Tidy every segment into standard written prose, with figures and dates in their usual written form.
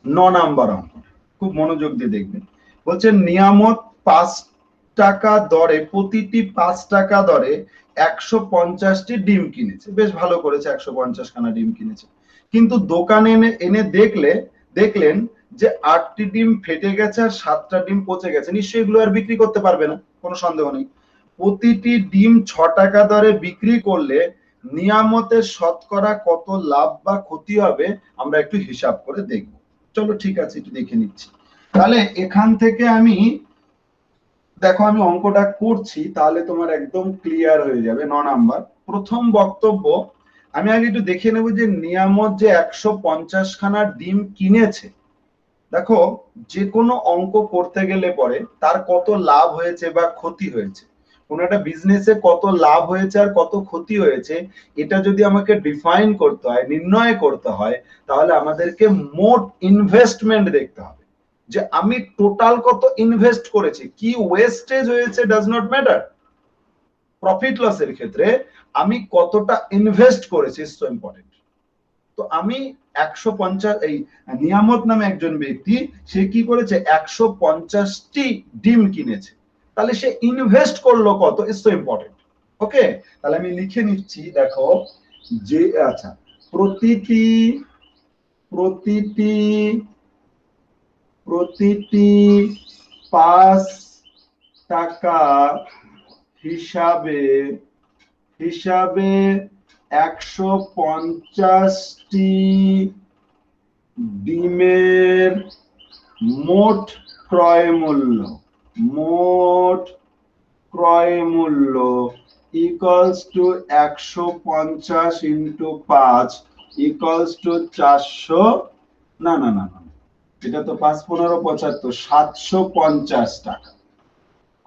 Number অঙ্ক, খুব মনোযোগ দিয়ে দেখবেন। বলছে নিয়ামত 5 টাকা দরে, প্রতিটি 5 টাকা দরে 150টি ডিম কিনেছে। বেশ ভালো করেছে, 150খানা ডিম কিনেছে। কিন্তু দোকানে এনে দেখলেন যে 8টি ডিম ফেটে গেছে আর 7টা ডিম পচে গেছে। নিশ্চয়ই এগুলো আর বিক্রি করতে পারবে না, কোনো সন্দেহ নেই। প্রতিটি ডিম 6 টাকা দরে বিক্রি করলে নিয়ামতের শতকরা কত লাভ বা ক্ষতি হবে আমরা একটু হিসাব করে দেখব। চলো ঠিক আছে, একটু দেখে নিচ্ছি। তাহলে এখান থেকে আমি, দেখো আমি অঙ্কটা করছি, তাহলে তোমার একদম ক্লিয়ার হয়ে যাবে। নাম্বার প্রথম বক্তব্য, আমি আগে একটু দেখে নেব যে নিয়ামত যে 150খানা ডিম কিনেছে। দেখো, যে কোনো অঙ্ক করতে গেলে পরে তার কত লাভ হয়েছে বা ক্ষতি হয়েছে, কোনো একটা বিজনেসে কত লাভ হয়েছে আর কত ক্ষতি হয়েছে, এটা যদি আমাকে ডিফাইন করতে হয়, নির্ণয় করতে হয়, তাহলে আমাদেরকে মোট ইনভেস্টমেন্ট দেখতে হবে, যে আমি টোটাল কত ইনভেস্ট করেছি। কি ওয়েস্টেজ হয়েছে ডাজ নট ম্যাটার, প্রফিট লসের ক্ষেত্রে আমি কতটা ইনভেস্ট করেছি সো ইম্পর্টেন্ট। তো আমি 150, এই নিয়ামত নামে একজন ব্যক্তি, সে কি করেছে, 150টি ডিম কিনেছে। তাহলে সে ইনভেস্ট করলো কত, ইজ সো ইম্পর্টেন্ট। ওকে, তাহলে আমি লিখে নিচ্ছি। দেখো যে, আচ্ছা, প্রতিটি প্রতিটি প্রতিটি 5 টাকা হিসাবে হিসাবে 150টি ডিমের মোট ক্রয় মূল্য, মোট ক্রয় মূল্য equals to 150 into 5 equals to 400, না না না না, এটা তো 5 15 75, 750 টাকা।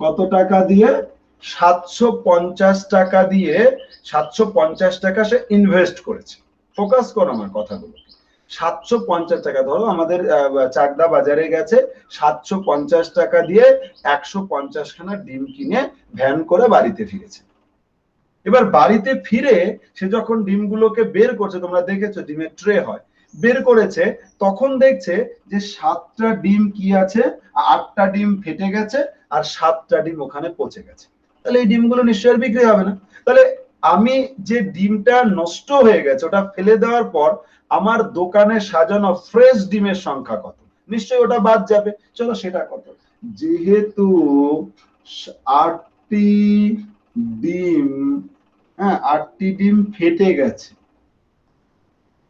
কত টাকা দিয়ে? 750 টাকা দিয়ে, 750 টাকা সে ইনভেস্ট করেছে। ফোকাস করো আমার কথাগুলো। 750 টাকা, ধরো আমাদের চাকদা বাজারে গেছে, 750 টাকা দিয়ে 150খানা ডিম কিনে ভ্যান করে বাড়িতে ফিরেছে। এবার বাড়িতে ফিরে সে যখন ডিমগুলোকে বের করছে, তোমরা দেখেছো ডিমের ট্রে হয়, বের করেছে, তখন দেখছে যে 7টা ডিম কি আছে, 8টা ডিম ফেটে গেছে আর 7টা ডিম ওখানে পচে গেছে। তাহলে এই ডিমগুলো নিশ্চয়ই বিক্রি হবে না। তাহলে আমি যে ডিমটা নষ্ট হয়ে গেছে, ওটা ফেলে দেওয়ার পর আমার দোকানে সাজানো ফ্রেশ ডিমের সংখ্যা কত, নিশ্চয়ই ওটা বাদ যাবে। চলো সেটা কত, যেহেতু 8টি ডিম, হ্যাঁ 8টি ডিম ফেটে গেছে,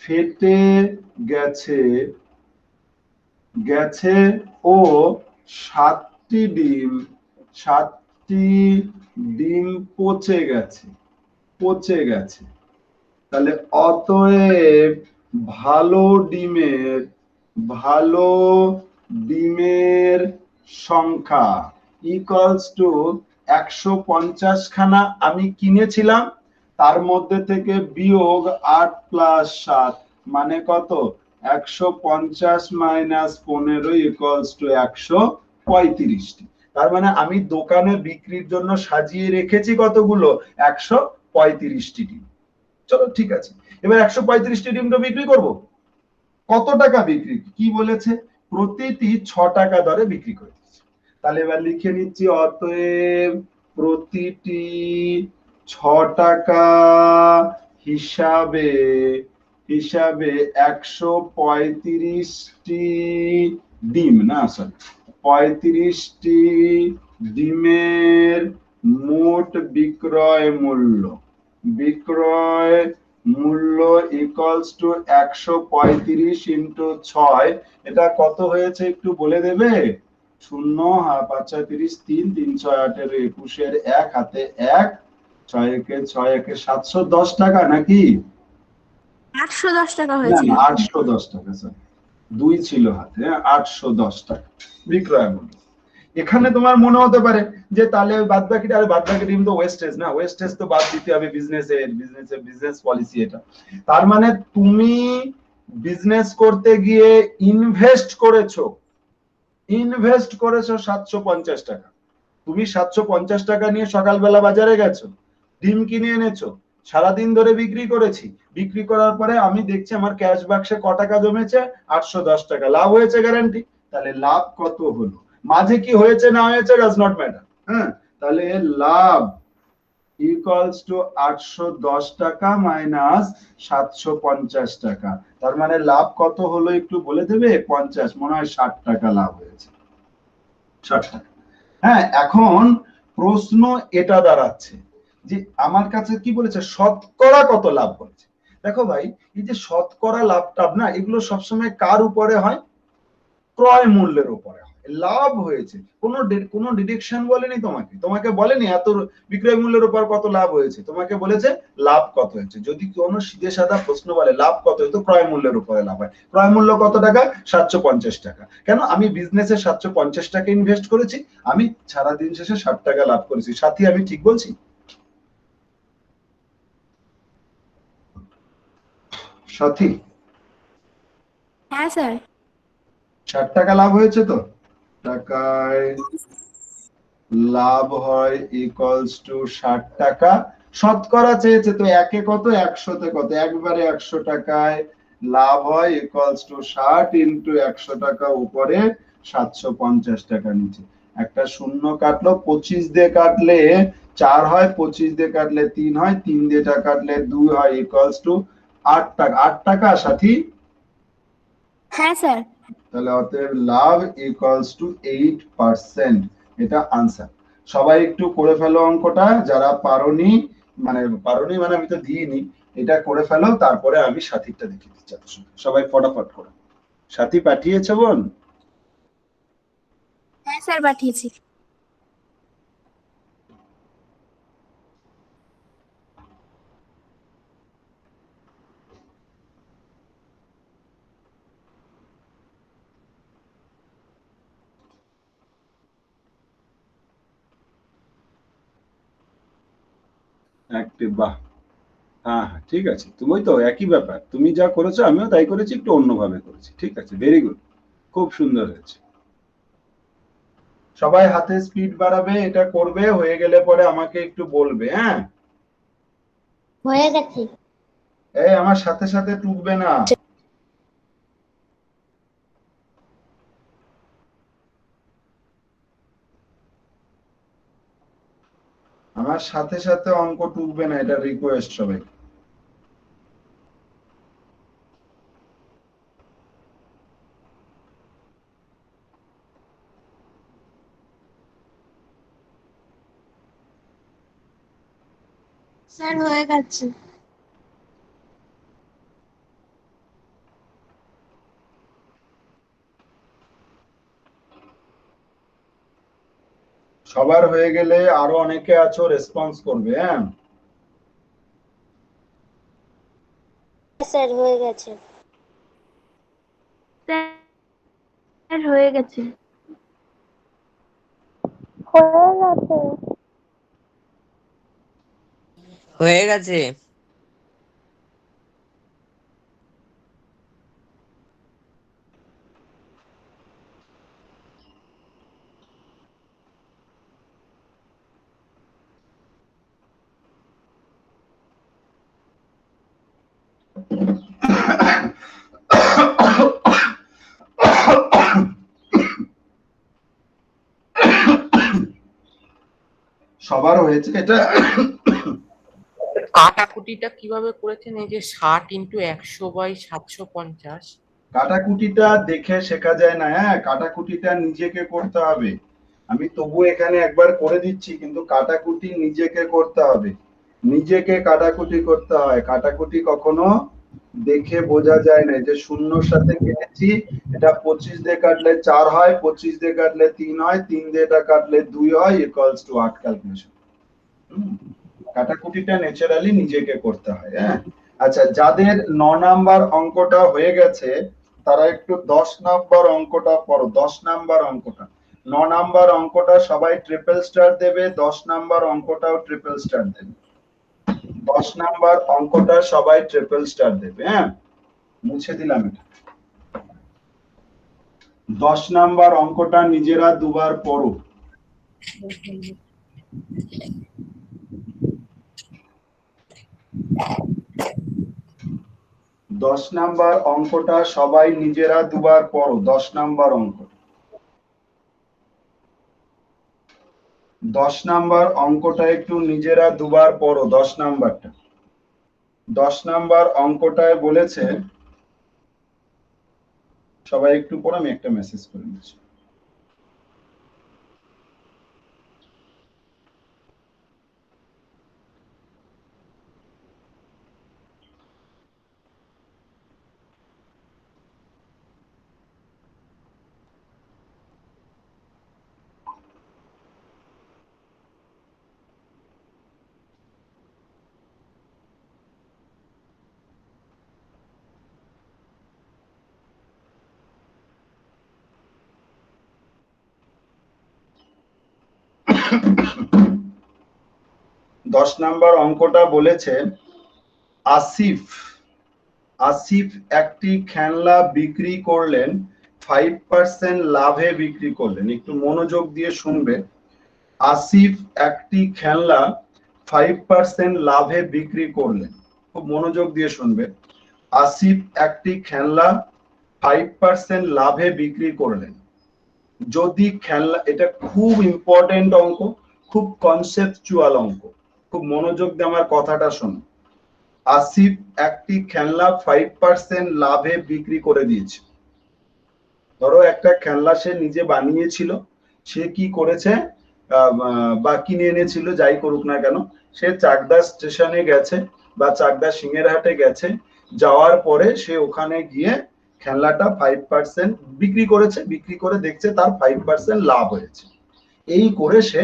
ফেটে গেছে গেছে ও 7টি ডিম পচে গেছে। তাহলে অতএব ভালো ডিমের ভালো ডিমের সংখ্যা ইকুয়ালস টু 150খানা আমি কিনেছিলাম, তার মধ্যে থেকে বিয়োগ 8 প্লাস 7 মানে কত, 150 মাইনাস 15 ইকুয়ালস টু 135টি। তার মানে আমি দোকানে বিক্রির জন্য সাজিয়ে রেখেছি কতগুলো, 135টি ডিম। চলো ঠিক আছে, এবার 135টি ডিম তো বিক্রি করব। কত টাকা বিক্রি, কি বলেছে, প্রতিটি 6 টাকা দরে বিক্রি করে দিচ্ছে। তাহলে এবার লিখে নিচ্ছি, অতএব প্রতিটি 6 টাকা হিসাবে হিসাবে 135টি ডিম, না সরি, 35টি ডিমের মোট বিক্রয় মূল্য ইকুয়ালস টু 135 ইন্টু 6, এটা কত হয়েছে একটু বলে দেবে? 0, 5 6 30, 3 3 6 18 21 1 হাতে 1, 6 একে 6 একে 710 টাকা নাকি? 810 টাকা না হয়েছে। না, 810 টাকা, স্যার 2 ছিল হাতে, 810 টাকা বিক্রয় মূল্য। এখানে তোমার মনে হতে পারে যে তাহলে বাদ বাকিটা, আরে বাদ বাকি ডিম তো ওয়েস্টেজ, না ওয়েস্টেজ তো বাদ দিতে হবে, বিজনেস পলিসি এটা। তার মানে তুমি বিজনেস করতে গিয়ে ইনভেস্ট করেছো 750 টাকা। তুমি 750 টাকা নিয়ে সকালবেলা বাজারে গেছো, ডিম কিনে এনেছো, সারাদিন ধরে বিক্রি করেছি, বিক্রি করার পরে আমি দেখছি আমার ক্যাশ বাক্সে ক টাকা জমেছে, 810 টাকা। লাভ হয়েছে গ্যারান্টি। তাহলে লাভ কত হলো, মাঝে কি হয়েছে না হয়েছে ডাজ নট ম্যাটার। হ্যাঁ, তাহলে লাভ ইকুয়ালস টু 810 টাকা মাইনাস 750 টাকা। তার মানে লাভ কত হলো একটু বলে দেবে? 50, মনে হয় 60 টাকা লাভ হয়েছে, 60 টাকা। হ্যাঁ, এখন প্রশ্ন এটা দাঁড়াচ্ছে যে আমার কাছে কি বলেছে, শতকরা কত লাভ হয়েছে। দেখো ভাই, এই যে শতকরা লাভটা না, এগুলো সবসময় কার উপরে হয়? ক্রয় মূল্যের উপরে হয়। লাভ হয়েছে, কোনো ডিডাকশন বলেনি তোমাকে, তোমাকে বলেনি এত বিক্রয় মূল্যের উপর কত লাভ হয়েছে, তোমাকে বলেছে লাভ কত হয়েছে। যদি কোনো সিধে সাদা প্রশ্ন বলে লাভ কত হয়েছে, ক্রয় মূল্যের উপরে লাভ হয়। ক্রয় মূল্য কত টাকা? 750 টাকা। কেন? আমি বিজনেসে 750 টাকা ইনভেস্ট করেছি, আমি সারা দিন শেষে 60 টাকা লাভ করেছি। সাথী, আমি ঠিক বলছি? সাথী? হ্যাঁ স্যার। 60 টাকা লাভ হয়েছে তো? টাকায় লাভ হয় ইকুয়ালস টু 60 টাকা। শতকরা চেয়েছে তো একে কত, 100তে কত, একবারে 100 টাকায় লাভ হয় ইকুয়ালস টু 60 ইনটু 100 টাকা উপরে 750 টাকা নিচে। একটা শূন্য কাটলো, 25 দিয়ে কাটলে 4 হয়, 25 দিয়ে কাটলে 3 হয়, 3 দিয়ে কাটলে 2 হয় ইকুয়ালস টু 8 টাকা। 8 টাকা সাথী? হ্যাঁ স্যার। তাহলে অতএব লাভ ইকুয়ালস টু 8%। এটা আনসার। সবাই একটু করে ফেলো অঙ্কটা, যারা পারোনি, মানে আমি তো দিইনি, এটা করে ফেলো, তারপরে আমি সাথীরটা দেখিয়ে দিচ্ছি। সবাই ফটাফট করো। সাথী পাঠিয়েছে বোন? হ্যাঁ স্যার, পাঠিয়েছি। অ্যাক্টিভ, বাহ। হ্যাঁ হ্যাঁ, ঠিক আছে। তুমি তো একই ব্যাপার, তুমি যা করেছো আমিও তাই করেছি, একটু অন্যভাবে করেছি। ঠিক আছে, ভেরি গুড, খুব সুন্দর হয়েছে। সবাই হাতে স্পিড বাড়াবে, এটা করবে, হয়ে গেলে পরে আমাকে একটু বলবে। হ্যাঁ, হয়ে গেছে। এই আমার সাথে সাথে টুকবে না, আমার সাথে সাথে অঙ্ক টুকবে না, এটা রিকোয়েস্ট সবাই। স্যার হয়ে গেছে। সবার হয়ে গেলে আরো অনেকে আছো, রেসপন্স করবে। হ্যাঁ, স্যার হয়ে গেছে। স্যার হয়ে গেছে। হয়ে গেছে। হয়ে গেছে। সবার হয়েছে এটা। কাটাকুটিটা কিভাবে করেছেন? এই যে 60 × 100/750। কাটাকুটিটা দেখে শেখা যায় না। হ্যাঁ, কাটাকুটিটা নিজেকে করতে হবে। আমি তবু এখানে একবার করে দিচ্ছি, কিন্তু কাটাকুটি নিজেকে করতে হবে, নিজেকে কাটাকুটি করতে হয়। কাটাকুটি কখনো দেখে বোঝা যায় না। যে শূন্যর সাথে কেটেছি, এটা 25 দিয়ে কাটলে 4 হয়, 25 দিয়ে কাটলে 3 হয়, 3 দিয়ে এটা কাটলে 2 হয় ইকুয়ালস টু 8 ক্যালকুলেশন। কাটাকুটিটা ন্যাচারালি নিজেকে করতে হয়। হ্যাঁ, আচ্ছা, যাদের 9 নাম্বার অঙ্কটা হয়ে গেছে তারা একটু 10 নাম্বার অঙ্কটা পড়ো। 10 নাম্বার অঙ্কটা, 9 নাম্বার অঙ্কটা সবাই ট্রিপল স্টার দেবে, 10 নাম্বার অঙ্কটাও ট্রিপল স্টার দেবে। 10 নাম্বার অঙ্কটা সবাই ট্রিপল স্টার দেবে। হ্যাঁ, মুছে দিলাম এটা। 10 নাম্বার অঙ্কটা নিজেরা দুবার পড়ো। 10 নাম্বার অঙ্কটা সবাই নিজেরা দুবার পড়ো। 10 নাম্বার অঙ্ক, 10 নাম্বার অঙ্কটা একটু নিজেরা দুবার পড়ো। 10 নাম্বারটা, 10 নাম্বার অঙ্কটায় বলেছে, সবাই একটু পড়ো, আমি একটা মেসেজ করে নিচ্ছি। দশ নাম্বার অঙ্কটা বলেছে, আসিফ আসিফ একটি খেলনা বিক্রি করলেন 5% লাভে বিক্রি করলেন। একটু মনোযোগ দিয়ে শুনবে। আসিফ একটি খেলনা 5% লাভে বিক্রি করলেন। খুব মনোযোগ দিয়ে শুনবে। আসিফ একটি খেলনা 5% লাভে বিক্রি করলেন। যদি খেলনা, এটা খুব ইম্পর্টেন্ট অঙ্ক, খুব কনসেপচুয়াল অঙ্ক, খুব মনোযোগ দিয়ে আমার কথাটা শোনো। আসিফ একটি খেলনা 5% লাভে বিক্রি করে দিয়েছে। ধরো একটা খেলনা সে নিজে বানিয়েছিল, সে কি করেছে, বা কিনে এনেছিল, যাই করুক না কেন, সে চাকদা স্টেশনে গেছে বা চাকদা সিংহেরহাটে গেছে, যাওয়ার পরে সে ওখানে গিয়ে খেলনাটা 5% বিক্রি করেছে, বিক্রি করে দেখছে তার 5% লাভ হয়েছে। এই করে সে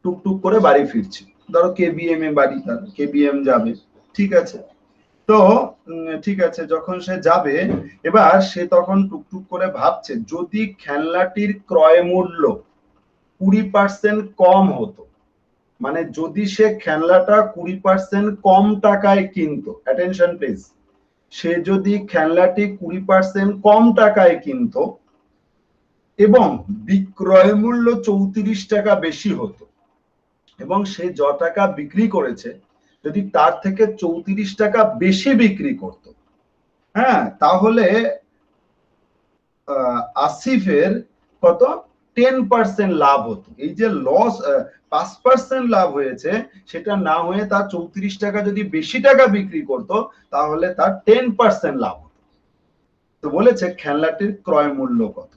টুকটুক করে বাড়ি ফিরছে। ধরো কেবিএম এ বাড়ি, তার কেবিএম যাবে, ঠিক আছে। তো ঠিক আছে, যখন সে যাবে, এবার সে তখন টুকটুক করে ভাবছে, যদি খেলনাটির ক্রয় মূল্য 20% কম হতো, মানে যদি সে খেলনাটা 20% কম টাকায় কিনতো, অ্যাটেনশন প্লিজ, সে যদি খেলনাটি 20% কম টাকায় কিনতো এবং বিক্রয় মূল্য 34 টাকা বেশি হতো, এবং সে য টাকা বিক্রি করেছে যদি তার থেকে 34 টাকা বেশি বিক্রি করত, হ্যাঁ, তাহলে আসিফের কত 10% লাভ হতো। এই যে লস 5% লাভ হয়েছে, সেটা না হয়ে তার 34 টাকা যদি বেশি টাকা বিক্রি করত, তাহলে তার 10% লাভ হতো। তো বলেছে খেলনাটির ক্রয় মূল্য কত,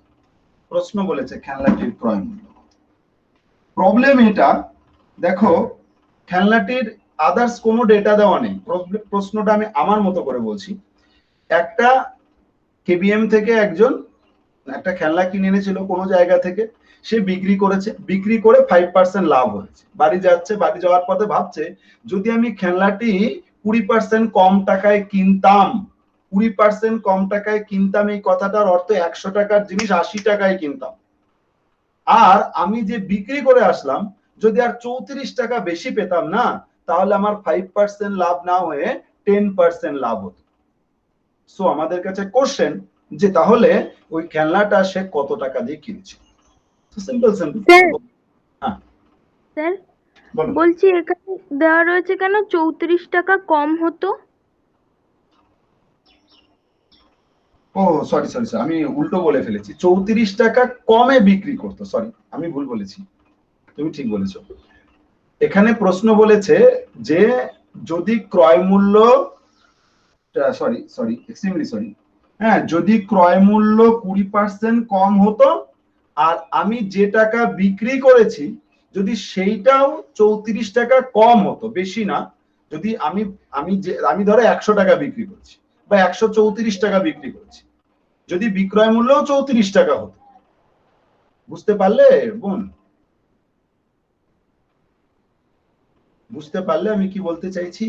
প্রশ্ন বলেছে খেলনাটির ক্রয় মূল্য কত। প্রবলেম এটা, দেখো খেলনাটির আদার্স কোনো ডেটা দেওয়া নেই। প্রশ্নটা আমি আমার মতো করে বলছি। একটা কেবিএম থেকে একজন একটা খেলনা কিনে এনেছিল কোনো জায়গা থেকে, সে বিক্রি করেছে, বিক্রি করে 5% লাভ হয়েছে। বাড়ি যাচ্ছে, বাড়ি যাওয়ার পথে ভাবছে, যদি আমি খেলনাটি 20% কম টাকায় কিনতাম, 20% কম টাকায় কিনতাম, এই কথাটার অর্থ 100 টাকার জিনিস 80 টাকায় কিনতাম। আর আমি যে বিক্রি করে আসলাম, যদি আর 34 টাকা বেশি পেতাম না, তাহলে আমার 5% লাভ না হয়ে 10% লাভ হতো। সো আমাদের কাছে কোশ্চেন যে তাহলে ওই খেলনাটা সে কত টাকা দিয়ে কিনেছে। Simple simple. হ্যাঁ স্যার বলুন। বলছি এখানে দেওয়া রয়েছে কেন 34 টাকা কম হতো? ও সরি সরি স্যার, আমি উল্টো বলে ফেলেছি, 34 টাকা কমে বিক্রি করতো। সরি, আমি ভুল বলেছি, তুমি ঠিক বলেছো। এখানে প্রশ্ন বলেছে যে যদি ক্রয় মূল্য, সরি সরি এক্সট্রিমলি সরি, হ্যাঁ, যদি ক্রয় মূল্য 20% কম হতো আর আমি যে টাকা বিক্রি করেছি যদি সেইটাও 34 টাকা কম হতো, বেশি না, যদি আমি আমি ধরো 100 টাকা বিক্রি করছি বা 134 টাকা বিক্রি করছি, যদি বিক্রয় মূল্য 34 টাকা হতো। বুঝতে পারলে বোন? বুঝতে পারলে আমি কি বলতে চাইছি?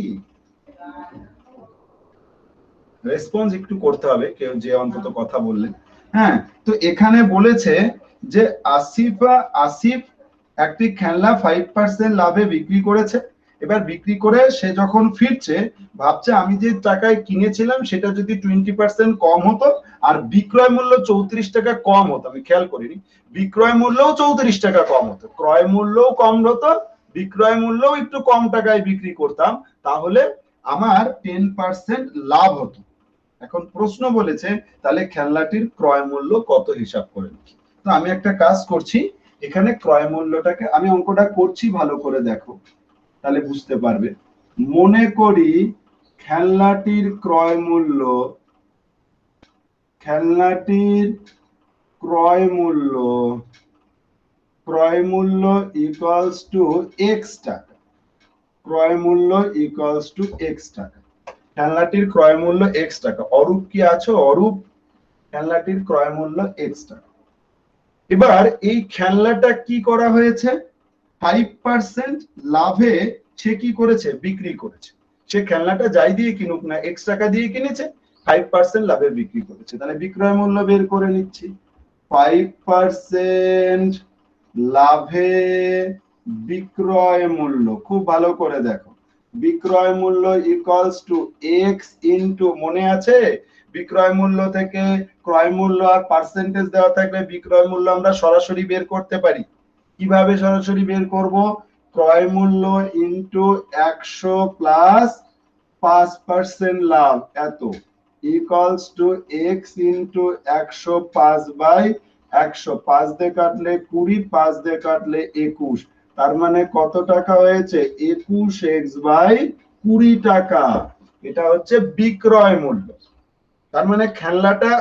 রেসপন্স একটু করতে হবে কেউ যে অন্তত কথা বললে। হ্যাঁ, তো এখানে বলেছে যে আসিফ একটি খেলনা 5% লাভে বিক্রি করেছে। এবার বিক্রি করে সে যখন ফিরছে, ভাবছে আমি যে টাকায় কিনেছিলাম সেটা যদি 20% কম হতো আর বিক্রয় মূল্য 34 টাকা কম হতো, আমি খেয়াল করিনি, বিক্রয় মূল্যও 34 টাকা কম হতো, ক্রয় মূল্যও কম হতো, বিক্রয় মূল্যও একটু কম টাকায় বিক্রি করতাম, তাহলে আমার 10% লাভ হতো। এখন প্রশ্ন বলেছে তাহলে খেলনাটির ক্রয় মূল্য কত হিসাব করে লিখি। তো আমি একটা কাজ করছি, এখানে ক্রয় মূল্যটাকে আমি অঙ্কটা করছি, ভালো করে দেখো তাহলে বুঝতে পারবে। মনে করি খেলনাটির ক্রয় মূল্য, খেলনাটির ক্রয় মূল্য, ক্রয় মূল্য ইকুয়ালস টু x টাকা, ক্রয় মূল্য ইকুয়ালস টু x টাকা। খেলনাটির ক্রয় মূল্য x টাকা। অরূপ কি আছো? অরূপ, খেলনাটির ক্রয় মূল্য x টাকা। এবার এই খেলনাটা কি করা হয়েছে? 5% লাভে সে কি করেছে? বিক্রি করেছে। সে খেলনাটা যাই দিয়ে কিনুক না, x টাকা দিয়ে কিনেছে, 5% লাভে বিক্রি করেছে। তাহলে বিক্রয় মূল্য বের করে নিচ্ছি। 5% লাভে বিক্রয় মূল্য, খুব ভালো করে দেখো, বিক্রয় মূল্য ইকুয়ালস টু x ইনটু, মনে আছে বিক্রয় মূল্য থেকে ক্রয় মূল্য আর পার্সেন্টেজ দেওয়া থাকলে বিক্রয় মূল্য আমরা সরাসরি বের করতে পারি। কিভাবে সরাসরি বের করব? ক্রয় মূল্য ইনটু 100 প্লাস 5% লাভ এত equals to x into 105 by 100, 5 দিয়ে কাটলে 20, 5 দিয়ে কাটলে 21, তার মানে কত টাকা হয়েছে? 21x বাই 20 টাকা। এটা হচ্ছে বিক্রয় মূল্য। তার মানে খেলনাটা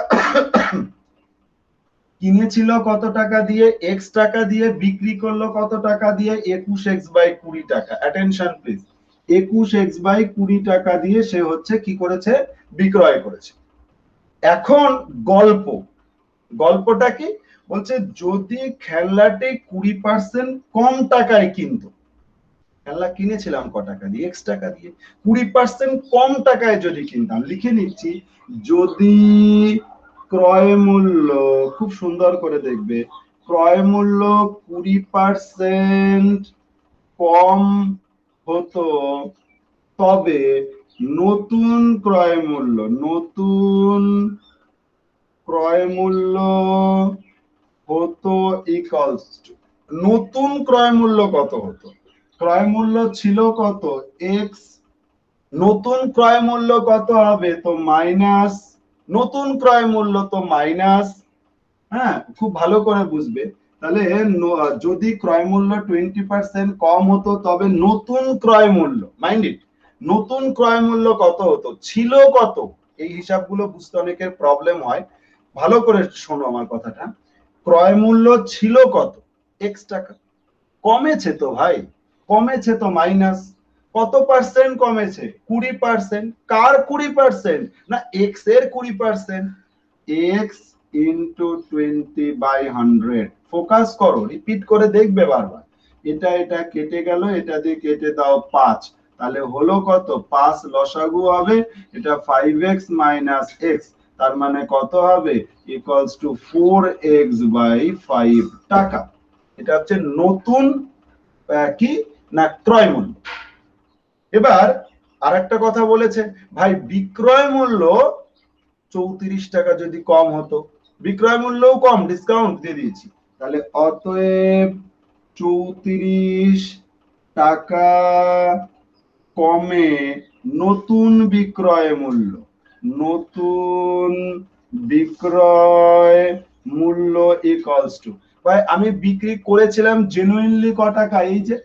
কিনেছিল কত টাকা দিয়ে? x টাকা দিয়ে। বিক্রি করলো কত টাকা দিয়ে? 21x বাই 20 টাকা। অ্যাটেনশন প্লিজ, 21x বাই 20 টাকা দিয়ে সে হচ্ছে কি করেছে? বিক্রয় করেছে। এখন গল্প, গল্পটা কি বলছে? যদি খেলনাটি 20% কম টাকায় কিনতো, খেলনা কিনেছিলাম ক টাকা দিয়ে? x টাকা দিয়ে। 20% কম টাকায় যদি কিনতাম, লিখে নিচ্ছি, যদি ক্রয় মূল্য, খুব সুন্দর করে দেখবে, ক্রয় মূল্য 20% কম হতো, তবে নতুন ক্রয় মূল্য, নতুন ক্রয় মূল্য হতো ইকুয়ালস টু, নতুন ক্রয় মূল্য কত হতো? ক্রয় মূল্য ছিল কত? x, নতুন ক্রয় মূল্য কত হবে? তো মাইনাস, নতুন ক্রয় মূল্য তো মাইনাস। হ্যাঁ, খুব ভালো করে বুঝবে। তাহলে যদি ক্রয় মূল্য 20% কম হতো, তবে নতুন ক্রয় মূল্য, মাইন্ড ইট, নতুন ক্রয় মূল্য কত হতো? ছিল কত? এই হিসাবগুলো বুঝতে অনেকের প্রবলেম হয়, ভালো করে শোনো আমার কথাটা। ক্রয় মূল্য ছিল কত? x টাকা। কমেছে তো ভাই, কমেছে তো মাইনাস। কত পার্সেন্ট কমেছে? 20%। কার 20%? না, x এর 20%। x into 20/100। ফোকাস করো, রিপিট করে দেখবে বারবার। এটা এটা কেটে গেল, এটা দিয়ে কেটে দাও 5, তাহলে হলো কত? 5 লসাগু হবে, এটা 5x মাইনাস x, তার মানে কত হবে? ইকুয়ালস টু 4x বাই 5 টাকা। এটা হচ্ছে নতুন কি না ক্রয় মূল্য। এবার আরেকটা কথা বলেছে, ভাই বিক্রয় মূল্য 34 টাকা যদি কম হতো, বিক্রয় মূল্যও কম, ডিসকাউন্ট দিয়ে দিয়েছি, তাহলে অতএব 34 টাকা কমে নতুন বিক্রয় মূল্য, নতুন বিক্রয় মূল্য ইকুয়ালস টু, ভাই আমি বিক্রি করেছিলাম জেনুইনলি ক টাকা? এই যে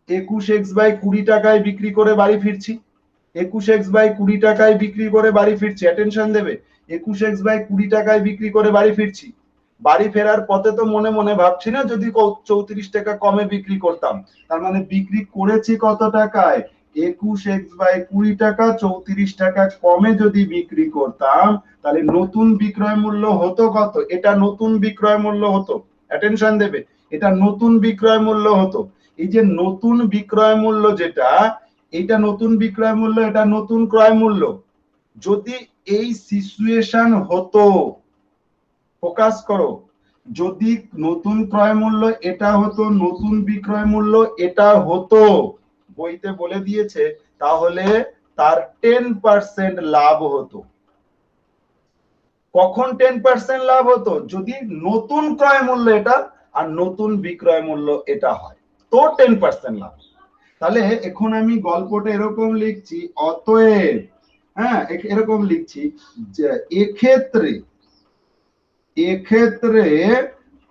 21x বাই 20 টাকায় বিক্রি করে বাড়ি ফিরছি, 21x বাই 20 টাকায় বিক্রি করে বাড়ি ফিরছি। অ্যাটেনশন দেবে, 21x বাই 20 টাকায় বিক্রি করে বাড়ি ফিরছি। বাড়ি ফেরার পথে তো মনে মনে ভাবছি না যদি 34 টাকা কমে বিক্রি করতাম, তার মানে বিক্রি করেছি কত টাকায়? 21x বাই 20 টাকা, 34 টাকা কমে যদি বিক্রি করতাম, তাহলে নতুন বিক্রয় মূল্য হতো কত? এটা নতুন বিক্রয় মূল্য হতো। অ্যাটেনশন দেবে, এটা নতুন বিক্রয় মূল্য হতো। এই যে নতুন বিক্রয় মূল্য যেটা, এটা নতুন বিক্রয় মূল্য, এটা নতুন ক্রয় মূল্য। যদি এই সিচুয়েশন হতো, ফোকাস করো, যদি নতুন ক্রয় মূল্য এটা হতো, নতুন বিক্রয় মূল্য এটা হতো, বইতে বলে দিয়েছে, তাহলে তার 10% লাভ হতো। কখন 10% লাভ হতো? যদি নতুন ক্রয় মূল্য এটা আর নতুন বিক্রয় মূল্য এটা হয়, তো 10% লাভ। তাহলে এখন আমি গল্পটা এরকম লিখছি, অতএব, হ্যাঁ এরকম লিখছি যে এক্ষেত্রে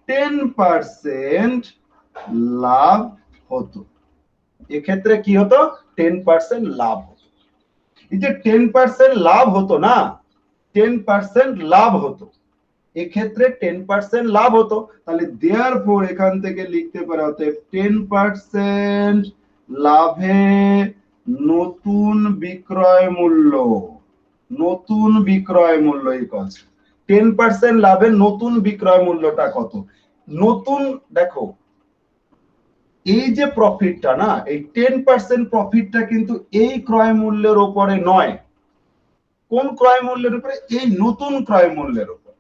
10% লাভ হতো। এক্ষেত্রে কি হতো? 10% লাভ হতো। এই যে 10% লাভ হতো না, 10% লাভ হতো, এক্ষেত্রে 10% লাভ হতো, তাহলে দেয়ারফর এখান থেকে লিখতে পারা হতো 10% লাভে নতুন বিক্রয় মূল্য, নতুন বিক্রয় মূল্য ইকুয়ালস 10% লাভের নতুন বিক্রয় মূল্যটা কত? নতুন, দেখো এই যে প্রফিটটা না, এই 10% প্রফিটটা কিন্তু এই ক্রয় মূল্যের উপরে নয়। কোন ক্রয় মূল্যের উপরে? এই নতুন ক্রয় মূল্যের উপর।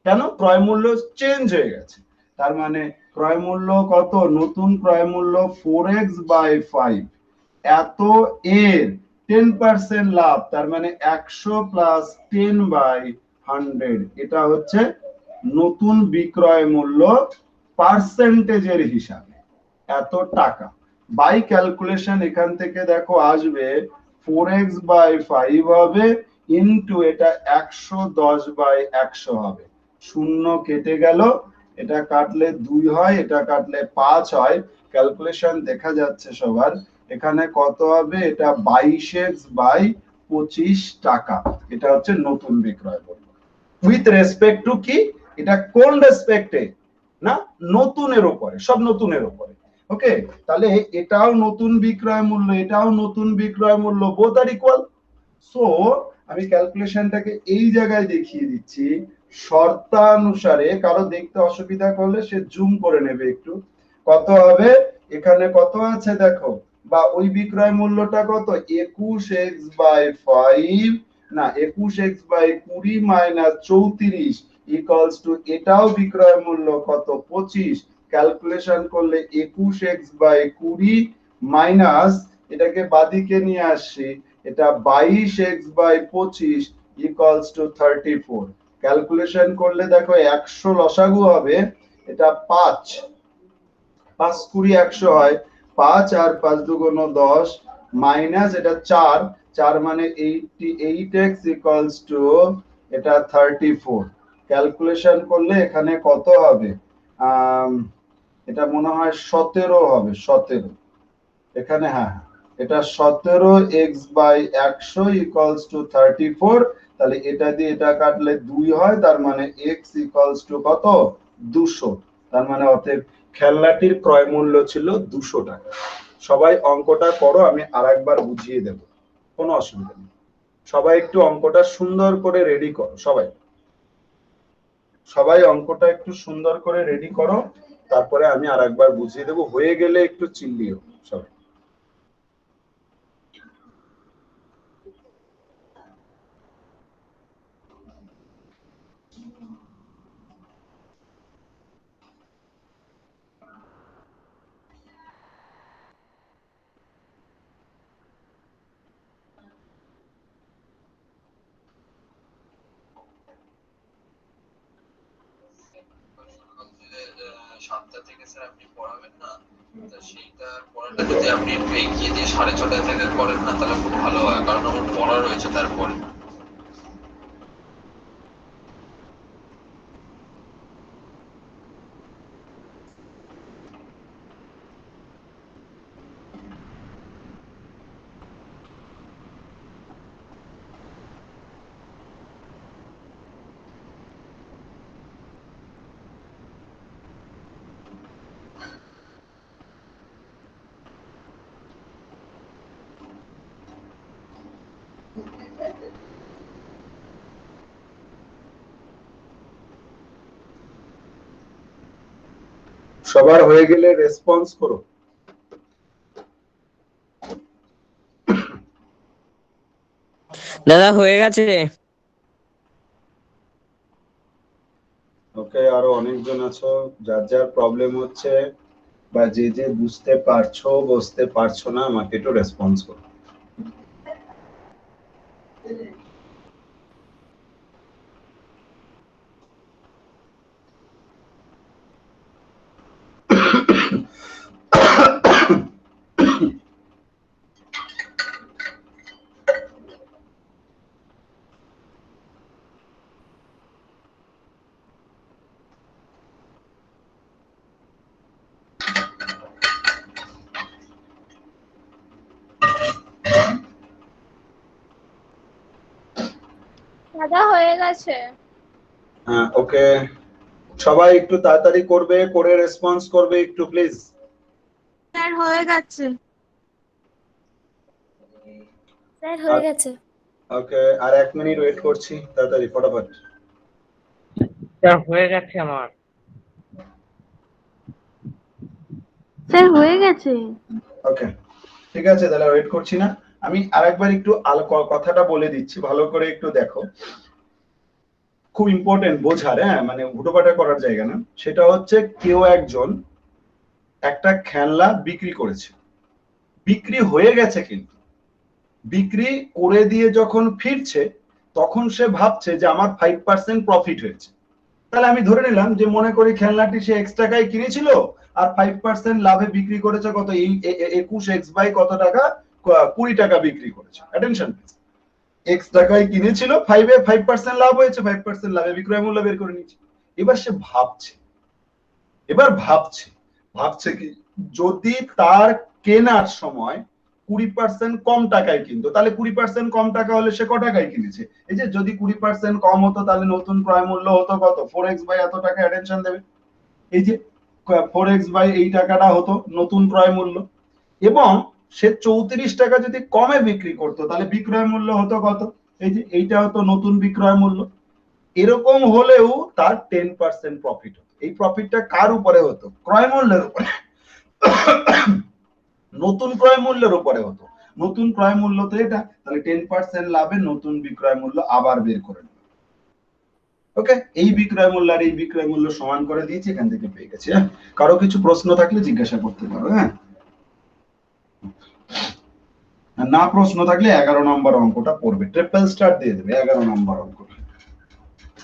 কেন? ক্রয় মূল্য চেঞ্জ হয়ে গেছে, তার মানে ক্রয় মূল্য কত? নতুন ক্রয় মূল্য 4x/5, এত এর 10% লাভ, তার মানে 100 প্লাস 10/100, এটা হচ্ছে নতুন বিক্রয় মূল্য পার্সেন্টেজের হিসাবে এত টাকা। বাই ক্যালকুলেশন এখান থেকে দেখো আসবে 4x/5 হবে ইনটু এটা 110/100 হবে, শূন্য কেটে গেল, এটা কাটলে 2 হয়, এটা কাটলে 5 হয়, ক্যালকুলেশন দেখা যাচ্ছে সবার। এখানে কত হবে? এটা 22x/25 টাকা, এটা হচ্ছে নতুন বিক্রয় মূল্য। উইথ রেসপেক্ট টু কি? এটা কোন রেসপেক্টে? না, নতুনের উপরে, সব নতুনের উপরে। ওকে, তাহলে এটাও নতুন বিক্রয় মূল্য, এটাও নতুন বিক্রয় মূল্য, বোথ আর ইকুয়াল। সো আমি ক্যালকুলেশনটাকে এই জায়গায় দেখিয়ে দিচ্ছি শর্তানুসারে, কারো দেখতে অসুবিধা করলে সে জুম করে নেবে একটু। কত হবে? এখানে কত আছে দেখো, বা ওই বিক্রয় মূল্যটা কত? 21x/5, না 21x/20 মাইনাস 34 ইকুয়ালস টু, এটাও বিক্রয় মূল্য কত? 25। ক্যালকুলেশন করলে 21x/20 মাইনাস, এটাকে বাদিকে নিয়ে আসছি, এটা 22x/25 ইকুয়ালস টু 34। ক্যালকুলেশন করলে দেখো 100 লসাগু হবে, এটা 5, 5 20 100 হয়, 5 আর 5 দুগুণ 10 মাইনাস এটা 4, 4 মানে 88x ইকুয়ালস টু এটা 34। ক্যালকুলেশন করলে এখানে কত হবে? এটা মনে হয় 17 হবে, 17 এখানে, হ্যাঁ এটা 17x/100 ইকুয়ালস টু 34। তাহলে এটা দিয়ে এটা কাটলে 2 হয়, তার মানে x ইকুয়ালস টু কত? 200। তার মানে অতএব খেলনাটির ক্রয় মূল্য ছিল 200 টাকা। সবাই অঙ্কটা করো, আমি আরেকবার বুঝিয়ে দেব, কোনো অসুবিধা নেই। সবাই একটু অঙ্কটা সুন্দর করে রেডি করো, সবাই সবাই অঙ্কটা একটু সুন্দর করে রেডি করো, তারপরে আমি আরেকবার বুঝিয়ে দেব। হয়ে গেলে একটু চিল্লিও সবাই। সাতটা থেকে স্যার আপনি পড়াবেন না, তা সেইটা পড়াটা যদি আপনি একটু এগিয়ে দিয়ে 6:30 থেকে করেন না, তাহলে খুব ভালো হয়, কারণ আমার পড়া রয়েছে তারপরে। সবার হয়ে গেলে রেসপন্স করো। দাদা হয়ে গেছে। ওকে, আরো অনেকজন আছো, যার যার প্রবলেম হচ্ছে বা যে যে বুঝতে পারছো বুঝতে পারছো না, আমাকে একটু রেসপন্স করো। দাদা হয়ে গেছে। হ্যাঁ, ওকে, সবাই একটু তাড়াতাড়ি করবে, করে রেসপন্স করবে একটু প্লিজ। স্যার হয়ে গেছে। স্যার হয়ে গেছে। ওকে, আর 1 মিনিট ওয়েট করছি, তাড়াতাড়ি ফটাফট। স্যার হয়ে গেছে আমার। স্যার হয়ে গেছে। ওকে, ঠিক আছে, তাহলে ওয়েট করছি না। আমি আরেকবার একটু কথাটা বলে দিচ্ছি, ভালো করে একটু দেখো, খুব ইম্পর্টেন্ট বোঝার, হ্যাঁ, মানে হুটোপাটা করার জায়গা না। সেটা হচ্ছে কেউ একজন একটা খেলনা বিক্রি করেছে, বিক্রি হয়ে গেছে, কিন্তু বিক্রি করে দিয়ে যখন ফিরছে তখন সে ভাবছে যে আমার 5% প্রফিট হয়েছে। তাহলে আমি ধরে নিলাম যে মনে করি খেলনাটি সে X টাকায় কিনেছিল আর 5% লাভে বিক্রি করেছে, কত, এই 21X বাই কত টাকা, 20 টাকা বিক্রি করেছে। অ্যাটেনশন, X টাকায় কিনেছিল, 5% লাভ হয়েছে, 5% লাভে বিক্রয় মূল্য বের করে নিচ্ছে। এবার সে ভাবছে, ভাবছে কি, যদি তার কেনার সময় 20% কম টাকায় কিনতো, তাহলে 20% কম টাকা হলে সে ক টাকায় কিনেছে। এই যে যদি 20% কম হতো তাহলে নতুন ক্রয় মূল্য হতো কত, 4X বাই এত টাকা। অ্যাটেনশন দেবে, এই যে 4X বাই এই টাকাটা হতো নতুন ক্রয় মূল্য, এবং সে 34 টাকা যদি কমে বিক্রি করতো তাহলে বিক্রয় মূল্য হতো কত, এই যে এইটা হতো নতুন বিক্রয় মূল্য। এরকম হলেও তার 10% প্রফিট হতো। এই প্রফিটটা কার উপরে হতো? ক্রয় মূল্যের উপরে, নতুন ক্রয় মূল্যের উপরে হতো। নতুন ক্রয় মূল্য তো এটা, তাহলে 10% লাভে নতুন বিক্রয় মূল্য আবার বের করে নেব। ওকে, এই বিক্রয় মূল্য আর এই বিক্রয় মূল্য সমান করে দিয়েছি, এখান থেকে পেয়ে গেছি। হ্যাঁ, কারো কিছু প্রশ্ন থাকলে জিজ্ঞাসা করতে পারো। হ্যাঁ, না প্রশ্ন থাকলে 11 নম্বর অঙ্কটা পড়বে, ট্রিপল স্টার দিয়ে দেবে 11 নম্বর অঙ্কটা।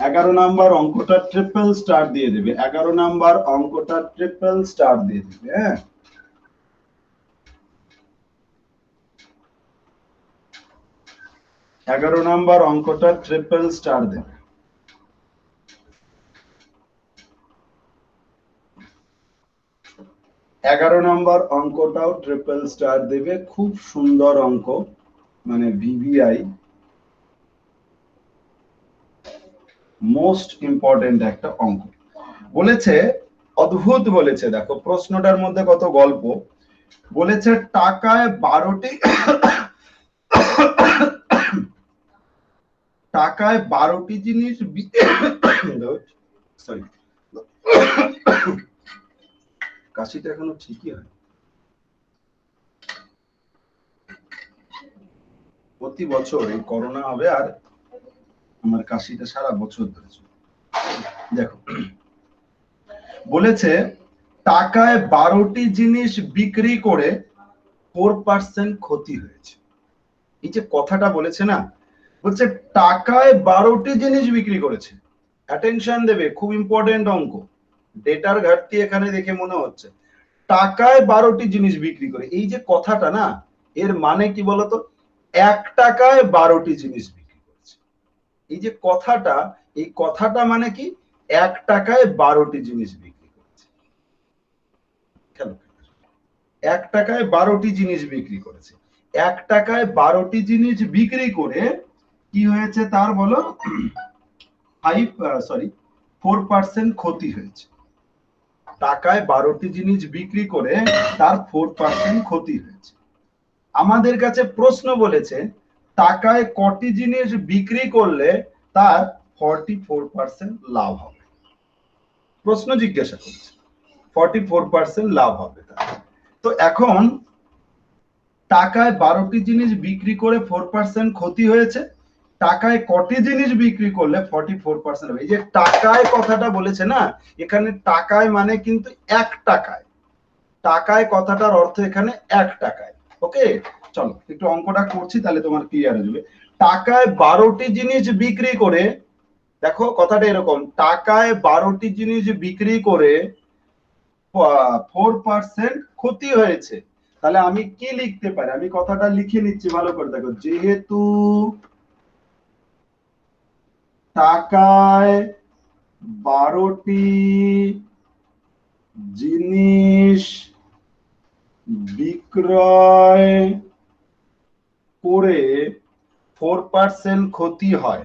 11 নম্বর অঙ্কটা ট্রিপল স্টার দিয়ে দেবে, 11 নম্বর অঙ্কটা ট্রিপল স্টার দিয়ে দেবে। হ্যাঁ, এগারো নম্বর অঙ্কটা ট্রিপল স্টার দেবে। এগারো নম্বর অঙ্কটাও ট্রিপল স্টার দেবে, খুব সুন্দর অঙ্ক, মানে ভিভিআই মোস্ট ইম্পর্টেন্ট একটা অঙ্ক বলেছে, অদ্ভুত বলেছে। দেখো প্রশ্নটার মধ্যে কত গল্প বলেছে। টাকায় 12টি টাকায় 12টি জিনিস সরি, কাশিটা এখনো ঠিকই হয়, প্রতি বছর এই করোনা হবে আর আমার কাশিটা সারা বছর ধরে। দেখো বলেছে টাকায় 12টি জিনিস বিক্রি করে 4% ক্ষতি হয়েছে। এই যে কথাটা বলেছে না, বলছে টাকায় 12টি জিনিস বিক্রি করেছে। অ্যাটেনশন দেবে, খুব ইম্পর্টেন্ট অঙ্ক, ডেটার ঘাটতি এখানে দেখে মনে হচ্ছে। টাকায় 12টি জিনিস বিক্রি করে, এই যে কথাটা না, এর মানে কি বলতো, 1 টাকায় 12টি জিনিস বিক্রি করেছে। এই যে কথাটা, এই কথাটা মানে কি, 1 টাকায় 12টি জিনিস বিক্রি করেছে। 1 টাকায় 12টি জিনিস বিক্রি করেছে। 1 টাকায় 12টি জিনিস বিক্রি করে কি হয়েছে তার বলো, 4% ক্ষতি হয়েছে। টাকায় 12টি জিনিস বিক্রি করে তার 4% ক্ষতি হয়েছে। আমাদের কাছে প্রশ্ন বলেছে টাকায় কটি জিনিস বিক্রি করলে তার 44% লাভ হবে। প্রশ্ন জিজ্ঞাসা করছে 44% লাভ হবে। তো এখন টাকায় 12টি জিনিস বিক্রি করে 4% ক্ষতি হয়েছে, টাকায় কটি জিনিস বিক্রি করলে 44% হবে। এই যে টাকায় কথাটা বলেছে না, এখানে টাকায় মানে কিন্তু 1 টাকায়, টাকায় কথাটার অর্থ এখানে 1 টাকায়। ওকে, চলো একটু অঙ্কটা করছি তাহলে তোমার ক্লিয়ার হয়ে যাবে। টাকায় 12টি জিনিস বিক্রি করে, দেখো কথাটা এরকম, টাকায় 12টি জিনিস বিক্রি করে 4% ক্ষতি হয়েছে। তাহলে আমি কি লিখতে পারি, আমি কথাটা লিখে নিচ্ছি ভালো করে দেখো। যেহেতু টাকায় 12টি জিনিস বিক্রয় করে 4% ক্ষতি হয়,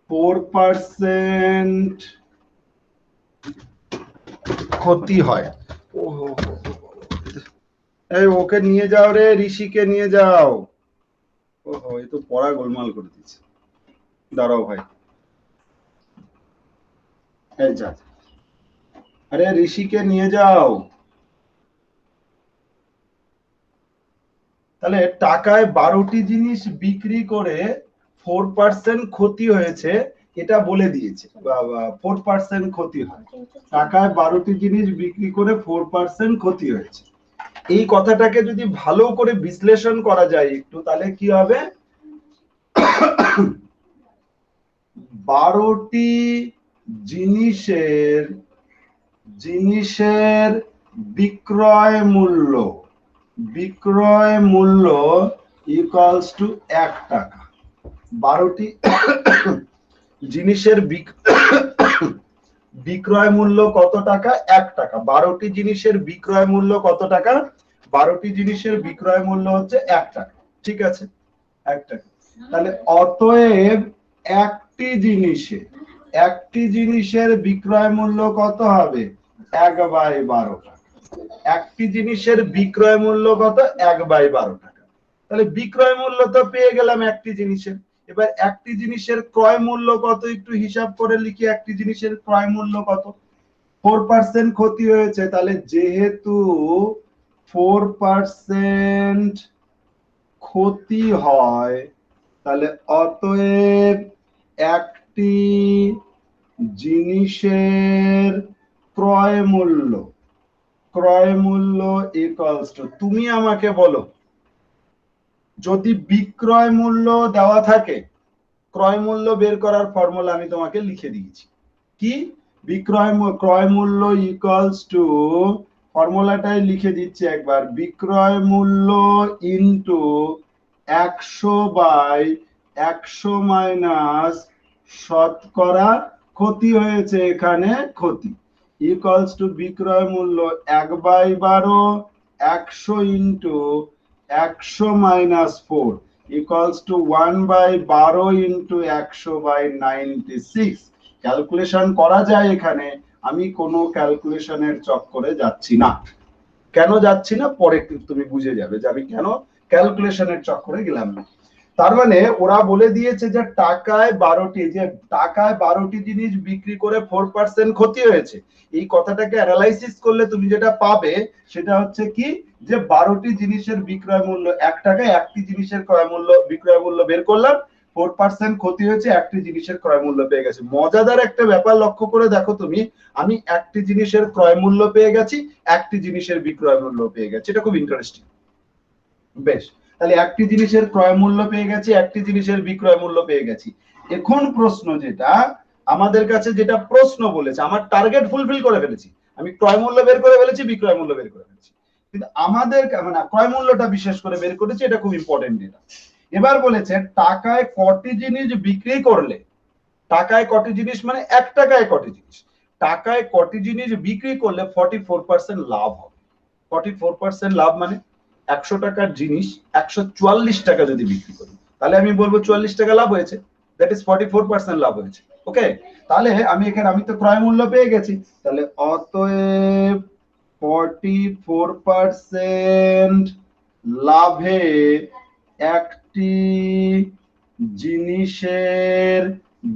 4% ক্ষতি হয়। ওহো, এই ওকে নিয়ে যাও রে, ঋষিকে নিয়ে যাও। ওহো, এই তো পড়া গোলমাল করে দিচ্ছে। দাঁড়াও ভাই, এই যা, আরে ঋষিকে নিয়ে যাও। তাহলে টাকায় 12টি জিনিস বিক্রি করে 4% ক্ষতি হয়েছে, এটা বলে দিয়েছে। 4% ক্ষতি হয়, টাকায় 12টি জিনিস বিক্রি করে 4% ক্ষতি হয়েছে। এই কথাটাকে যদি ভালো করে বিশ্লেষণ করা যায় একটু, তাহলে কি হবে? 12টি জিনিসের বিক্রয় মূল্য ইকুয়ালস টু 1 টাকা। 12টি জিনিসের বিক্রয় মূল্য কত টাকা? 1 টাকা। 12টি জিনিসের বিক্রয় মূল্য কত টাকা? 12টি জিনিসের বিক্রয় মূল্য হচ্ছে 1 টাকা। ঠিক আছে, 1 টাকা। তাহলে অতএব একটি জিনিসের বিক্রয় মূল্য কত হবে? 1/12 টাকা। একটি জিনিসের বিক্রয় মূল্য কত? 1/12 টাকা। তাহলে বিক্রয় মূল্য তো পেয়ে গেলাম একটি জিনিসের। এবার একটি জিনিসের ক্রয় মূল্য কত একটু হিসাব করে লিখি। একটি জিনিসের ক্রয় মূল্য কত? 4% ক্ষতি হয়েছে, তাহলে যেহেতু 4% ক্ষতি হয়, তাহলে অতএব একটি জিনিসের ক্রয় মূল্য ইকুয়ালস টু, তুমি আমাকে বলো, যদি বিক্রয় মূল্য দেওয়া থাকে, ক্রয় মূল্য বের করার ফর্মুলা আমি তোমাকে লিখে দিয়েছি। কি? ক্রয় মূল্য ইকুয়ালস টু, ফর্মুলাটাই লিখে দিচ্ছি একবার, বিক্রয় মূল্য ইনটু 100/100 মাইনাস শতকরা ক্ষতি হয়েছে, এখানে ক্ষতি, ইকুয়ালস টু বিক্রয় মূল্য 1/12, 100 into 100 minus 4 equals to 1/12 into 100/96। Calculation করা যায় এখানে, আমি কোনো ক্যালকুলেশনের চক্করে যাচ্ছি না। কেন যাচ্ছি না পরে তুমি বুঝে যাবে যে আমি কেন ক্যালকুলেশনের চক্করে গেলাম না। তার মানে ওরা বলে দিয়েছে যে টাকায় 12টি জিনিস বিক্রি করে 4% ক্ষতি হয়েছে। এই কথাটাকে অ্যানালাইসিস করলে তুমি যেটা পাবে সেটা হচ্ছে কি, যে 12টি জিনিসের বিক্রয় মূল্য 1 টাকা, একটি জিনিসের বিক্রয় মূল্য বের করলাম, 4% ক্ষতি হয়েছে, একটি জিনিসের ক্রয় মূল্য পেয়ে গেছে। মজাদার একটা ব্যাপার লক্ষ্য করে দেখো তুমি, আমি একটি জিনিসের ক্রয় মূল্য পেয়ে গেছি, একটি জিনিসের বিক্রয় মূল্য পেয়ে গেছি। এটা খুব ইন্টারেস্টিং। বেশ, তাহলে একটি জিনিসের ক্রয় মূল্য পেয়ে গেছি, একটি জিনিসের বিক্রয় মূল্য পেয়ে গেছি। এখন প্রশ্ন যেটা আমাদের কাছে, যেটা প্রশ্ন বলেছে, আমার টার্গেট ফুলফিল করে ফেলেছি, আমি ক্রয় মূল্য বের করে ফেলেছি, বিক্রয় মূল্য বের করে ফেলেছি, কিন্তু আমাদের মানে ক্রয় মূল্যটা বিশেষ করে বের করেছি, এটা খুব ইম্পর্টেন্ট। এটা এবার বলেছে টাকায় কটি জিনিস বিক্রি করলে, টাকায় কটি জিনিস মানে 1 টাকায় কটি জিনিস, টাকায় কটি জিনিস বিক্রি করলে 44% লাভ হবে। 44% লাভ মানে 100 টাকার জিনিস 144 টাকা যদি বিক্রি করি, তাহলে আমি বলবো 44 টাকা লাভ হয়েছে, দ্যাট ইজ 44% লাভ হয়েছে। ওকে, তাহলে আমি তো ক্রয় মূল্য পেয়ে গেছি, তাহলে অতএব 44% লাভে একটি জিনিসের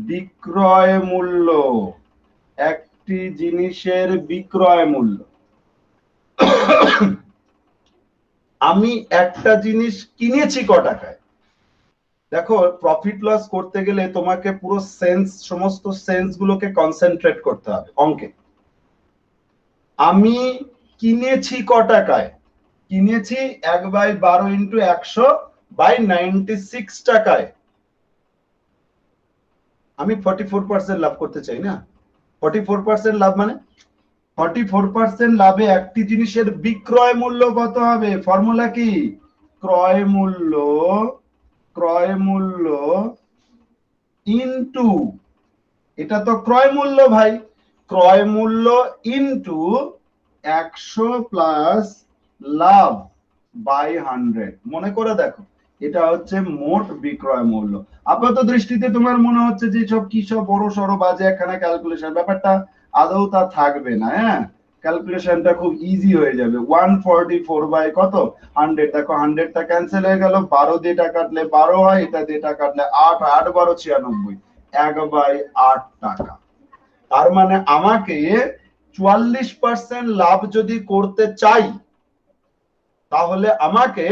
বিক্রয় মূল্য, একটি জিনিসের বিক্রয় মূল্য, আমি একটা জিনিস কিনেছি ক টাকায়। দেখো, প্রফিট লস করতে গেলে তোমাকে পুরো সমস্ত সেন্স গুলোকে কনসেন্ট্রেট করতে হবে অঙ্কে। আমি কিনেছি ক টাকায়? কিনেছি 1/12 ইন্টু 100/96 টাকায়। আমি 44% লাভ করতে চাই না। 44% লাভ মানে 44% লাভে একটি জিনিসের বিক্রয় মূল্য কত হবে? ফর্মুলা কি? ক্রয় মূল্য ইনটু, এটা তো ক্রয় মূল্য ভাই, ক্রয় মূল্য ইনটু 100 প্লাস লাভ বাই 100। মনে করে দেখো, এটা হচ্ছে মোট বিক্রয় মূল্য। আপাত দৃষ্টিতে তোমার মনে হচ্ছে যে সব কি সব বড় সড়ো বাজে একখানা ক্যালকুলেশন, ব্যাপারটা আদৌ তা থাকবে না। হ্যাঁ, ক্যালকুলেশনটা খুব ইজি হয়ে যাবে। 144 বাই কত 100, দেখো 100টা ক্যান্সেল হয়ে গেল, 12 দিয়ে টাকা কাটলে 12 হয়, এটা দিয়ে টাকা কাটলে 8, 8 12 96, 1/8 টাকা। তার মানে আমাকে 44% লাভ যদি করতে চাই, তাহলে আমাকে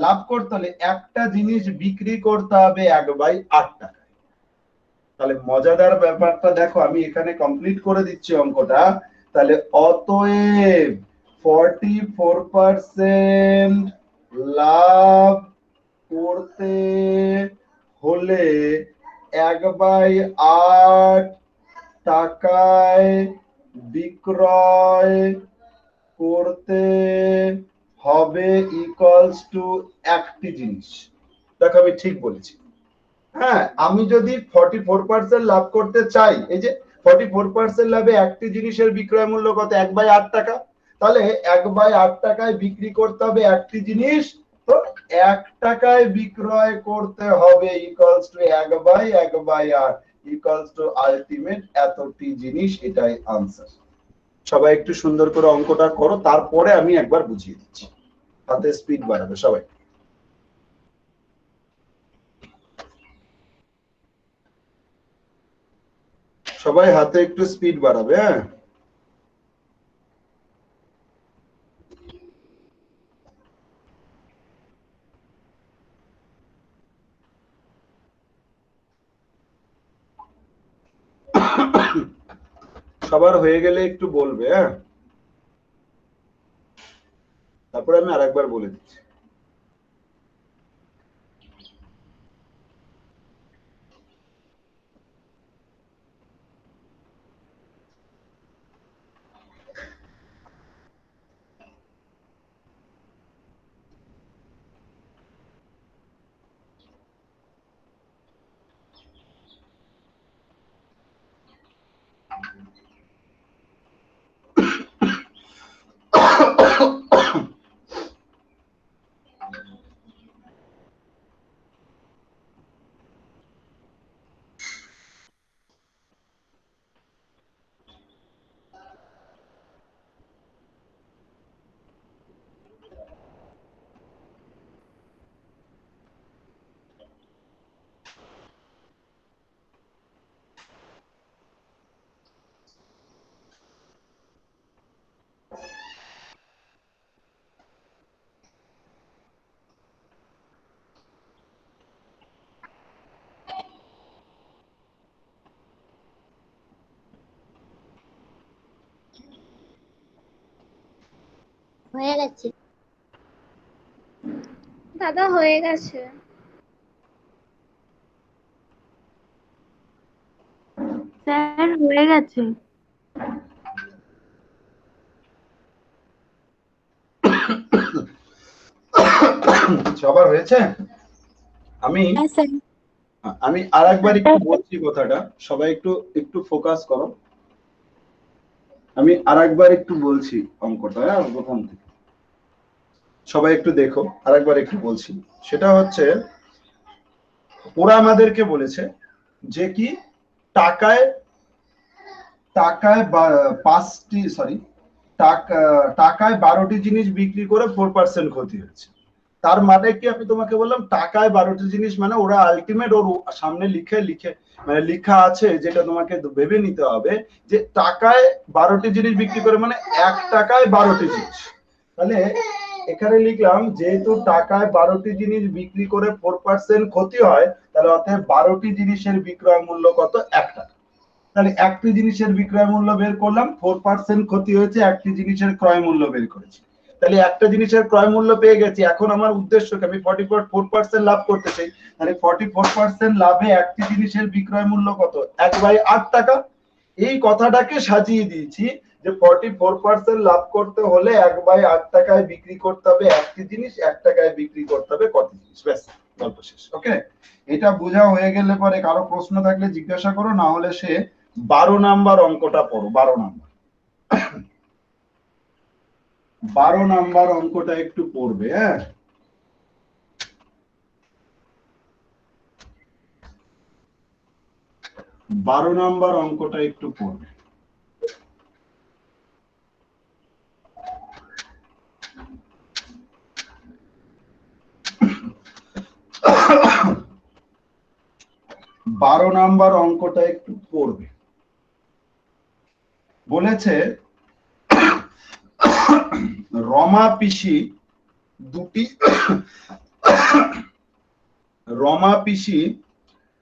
লাভ করতে হলে একটা জিনিস বিক্রি করতে হবে 1/8 টাকা। তাহলে মজাদার ব্যাপারটা দেখো, আমি এখানে কমপ্লিট করে দিচ্ছি অঙ্কটা। তাহলে অতএব 44% লাভ করতে হলে 1/8 টাকায় বিক্রয় করতে হবে ইকুয়ালস টু একটি জিনিস। দেখো আমি ঠিক বলেছি। হ্যাঁ, আমি যদি 44% লাভ করতে চাই, এই যে 44% লাভে একটি জিনিসের বিক্রয় মূল্য কত 1/8 টাকা, তাহলে 1/8 টাকায় বিক্রি করতে হবে একটি জিনিস, তো 1 টাকায় বিক্রয় করতে হবে equals to 1/8 equals to ultimate এতটি জিনিস। এটাই আনসার। সবাই একটু সুন্দর করে অঙ্কটা করো, তারপরে আমি একবার বুঝিয়ে দিচ্ছি। হাতে স্পিড বাড়াবে সবাই। সবাই হাতে একটু স্পিড বাড়াবে। হ্যাঁ, সবার হয়ে গেলে একটু বলবে। হ্যাঁ, তারপরে আমি আরেকবার বলে দিচ্ছি। হয়ে গেছে দাদা, হয়ে গেছে। স্যার হয়ে গেছে। সবার হয়েছে? আমি হ্যাঁ স্যার। আমি আরেকবার একটু বলছি কথাটা, সবাই একটু একটু ফোকাস করো। আমি আরেকবার একটু বলছি অঙ্কটা। হ্যাঁ, প্রথম থেকে সবাই একটু দেখো, আরেকবার একটু বলছি। সেটা হচ্ছে ওরা আমাদেরকে বলেছে যে কি টাকায় টাকায় 12টি জিনিস বিক্রি করে 4% ক্ষতি হয়েছে। তার মানে কি, আমি তোমাকে বললাম টাকায় 12টি জিনিস, মানে ওরা আলটিমেট ওর সামনে মানে লেখা আছে, যেটা তোমাকে ভেবে নিতে হবে যে টাকায় 12টি জিনিস বিক্রি করে মানে 1 টাকায় 12টি জিনিস। তাহলে এখানে লিখলাম যেহেতু টাকায় 12টি জিনিস বিক্রি করে 4% ক্ষতি হয়, তাহলে অতএব 12টি জিনিসের বিক্রয় মূল্য কত 1 টাকা। তাহলে একটি জিনিসের বিক্রয় মূল্য বের করলাম, 4% ক্ষতি হয়েছে, একটি জিনিসের ক্রয় মূল্য বের করেছি। তাহলে একটা জিনিসের ক্রয় মূল্য পেয়ে গেছি। এখন আমার উদ্দেশ্য কি, আমি 44% লাভ করতে চাই। তাহলে 44% লাভে একটি জিনিসের বিক্রয় মূল্য কত 1/8 টাকা। এই কথাটাকে সাজিয়ে দিয়েছি যে 44% লাভ করতে হলে 1/8 টাকায় বিক্রি করতে হবে একটি জিনিস, 1 টাকায় বিক্রি করতে হবে কত জিনিস। ব্যাস, গল্প শেষ। ওকে, এটা বোঝা হয়ে গেলে পরে কারো প্রশ্ন থাকলে জিজ্ঞাসা করো, না হলে সে 12 নাম্বার অঙ্কটা পড়ো। 12 নাম্বার অঙ্কটা একটু পড়বে। হ্যাঁ, 12 নম্বর অঙ্কটা একটু পড়বে। বারো নম্বর অঙ্কটা একটু পড়বে। বলেছে রমা পিসি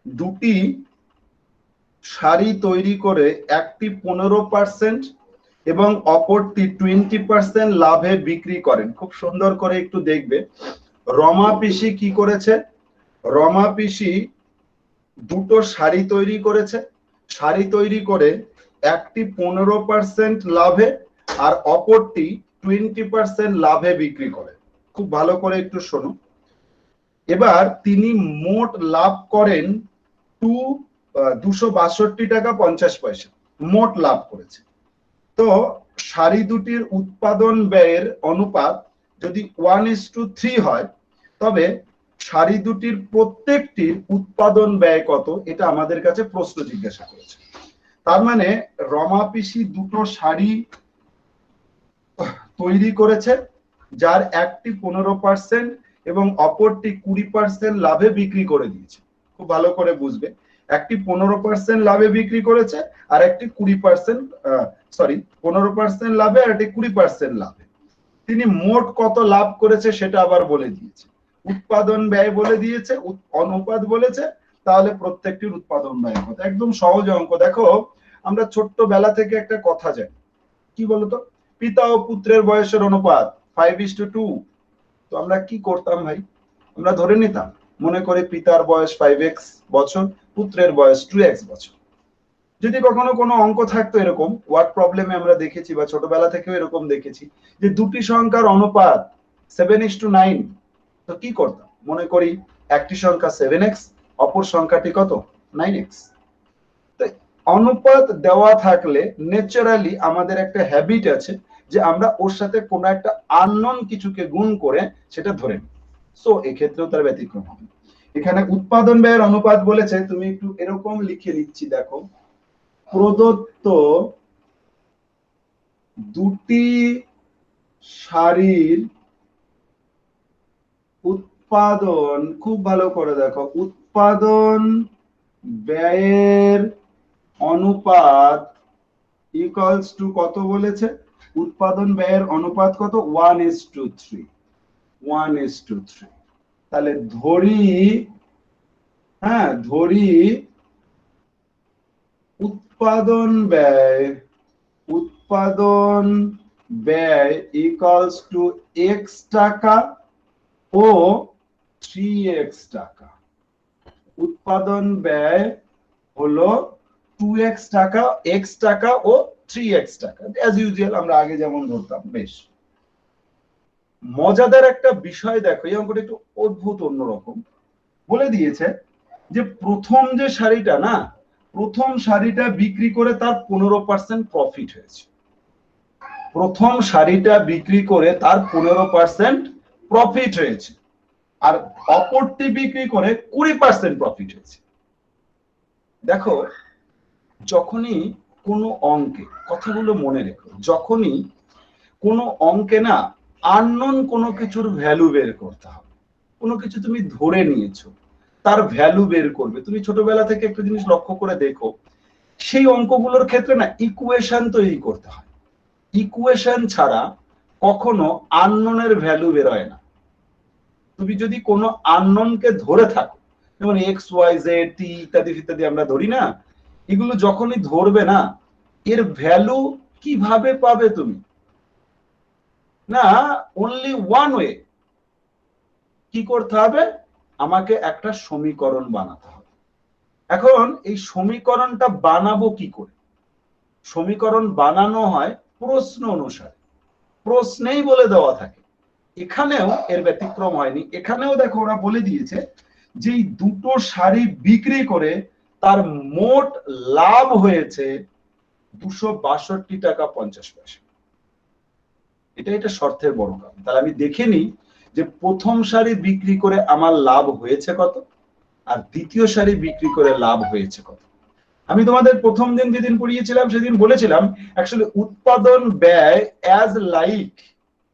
দুটি শাড়ি তৈরি করে একটি 15% এবং অপরটি 20% লাভে বিক্রি করেন। খুব সুন্দর করে একটু দেখবে রমা পিসি কি করেছে। রমা পিসি দুটো শাড়ি তৈরি করেছে, শাড়ি তৈরি করে একটি 15% লাভে আর অপরটি 20% লাভে বিক্রি করে। খুব ভালো করে একটু শোনো। এবার তিনি মোট লাভ করেন 262 টাকা 50 পয়সা মোট লাভ করেছে। তো শাড়ি দুটির উৎপাদন ব্যয়ের অনুপাত যদি 1:3 হয়, তবে শাড়ি দুটির প্রত্যেকটির উৎপাদন ব্যয় কত, এটা আমাদের কাছে প্রশ্ন জিজ্ঞাসা করেছে। তার মানে রমা পিসি দুটো শাড়ি তৈরি করেছে, যার একটি 15% এবং অপরটি 20% লাভে বিক্রি করে দিয়েছে। খুব ভালো করে বুঝবে, একটি 15% লাভে বিক্রি করেছে আর একটি 15% লাভে আর একটি 20% লাভে। তিনি মোট কত লাভ করেছে সেটা আবার বলে দিয়েছে, উৎপাদন ব্যয় বলে দিয়েছে, অনুপাত বলেছে, তাহলে প্রত্যেকটির উৎপাদন ব্যয় কত। একদম সহজ অঙ্ক। দেখো আমরা ছোট্টবেলা থেকে একটা কথা জানি, কি বলতো, পিতা ও পুত্রের বয়সের অনুপাত 5:2। তো আমরা কি করতাম ভাই, আমরা ধরে নিতাম, মনে করে পিতার বয়স 5x বছর, পুত্রের বয়স 2x বছর। যদি কখনো কোনো অঙ্ক থাকতো এরকম, ওয়ার্ড প্রবলেমে আমরা দেখেছি বা ছোটবেলা থেকেও এরকম দেখেছি যে দুটি সংখ্যার অনুপাত 7:9, তো কি করতাম, মনে করি একটি সংখ্যা 7x, অপর সংখ্যাটি কত 9x। তো অনুপাত দেওয়া থাকলে ন্যাচারালি আমাদের একটা হ্যাবিট আছে যে আমরা ওর সাথে কোনো একটা আননোন কিছুকে গুণ করে সেটা ধরে নিই। সো এক্ষেত্রেও তার ব্যতিক্রম হবে। এখানে উৎপাদন ব্যয়ের অনুপাত বলেছে, তুমি একটু এরকম লিখে নিচ্ছি, দেখো প্রদত্ত দুটি শাড়ির উৎপাদন, খুব ভালো করে দেখো, উৎপাদন ব্যয়ের অনুপাত ইকুয়ালস টু কত বলেছে, উৎপাদন ব্যয়ের অনুপাত কত 1:3। 1:3। তাহলে ধরি উৎপাদন ব্যয় ইকুয়ালস টু x টাকা ও 3x টাকা। উৎপাদন ব্যয় হলো 2x টাকা, x টাকা ও 3x টাকা, অ্যাজ ইউজুয়াল আমরা আগে যেমন ধরতাম। বেশ মজাদার একটা বিষয় দেখো, এই অঙ্কটা একটু অদ্ভুত অন্যরকম। বলে দিয়েছে যে প্রথম যে শাড়িটা না, প্রথম শাড়িটা বিক্রি করে তার 15% প্রফিট হয়েছে। প্রথম শাড়িটা বিক্রি করে তার 15% প্রফিট হয়েছে, আর অপরটি বিক্রি করে 20% প্রফিট হয়েছে। দেখো যখনই কোনো অঙ্কে, কথাগুলো মনে রেখো, যখনই কোনো অঙ্কে না আননোন কোনো কিছুর ভ্যালু বের করতে হবে, কোনো কিছু তুমি ধরে নিয়েছো তার ভ্যালু বের করবে। তুমি ছোটবেলা থেকে একটা জিনিস লক্ষ্য করে দেখো, সেই অঙ্কগুলোর ক্ষেত্রে না ইকুয়েশন তৈরি করতে হয়। ইকুয়েশন ছাড়া কখনো আননোনের ভ্যালু বেরোয় না। তুমি যদি কোনো আননোনকে ধরে থাকো, যেমন x y z t ইত্যাদি ইত্যাদি আমরা ধরি না, এগুলো যখনই ধরবে না, এর ভ্যালু কিভাবে পাবে তুমি, না অনলি ওয়ান ওয়ে, কি করতে হবে, আমাকে একটা সমীকরণ বানাতে হবে। এখন এই সমীকরণটা বানাবো কি করে, সমীকরণ বানানো হয় প্রশ্ন অনুসারে, প্রশ্নেই বলে দেওয়া থাকে। এখানেও এর ব্যতিক্রম হয়নি। এখানেও দেখো ওরা বলে দিয়েছে যে দুটো শাড়ি বিক্রি করে তার মোট লাভ হয়েছে 262 টাকা 50 পয়সা। এটা শর্তের বড় কারণ। তাহলে আমি দেখে নিই যে প্রথম শাড়ি বিক্রি করে আমার লাভ হয়েছে কত আর দ্বিতীয় শাড়ি বিক্রি করে লাভ হয়েছে কত। আমি তোমাদের প্রথম দিন যেদিন পড়িয়েছিলাম সেদিন বলেছিলাম অ্যাকচুয়ালি উৎপাদন ব্যয় অ্যাজ লাইক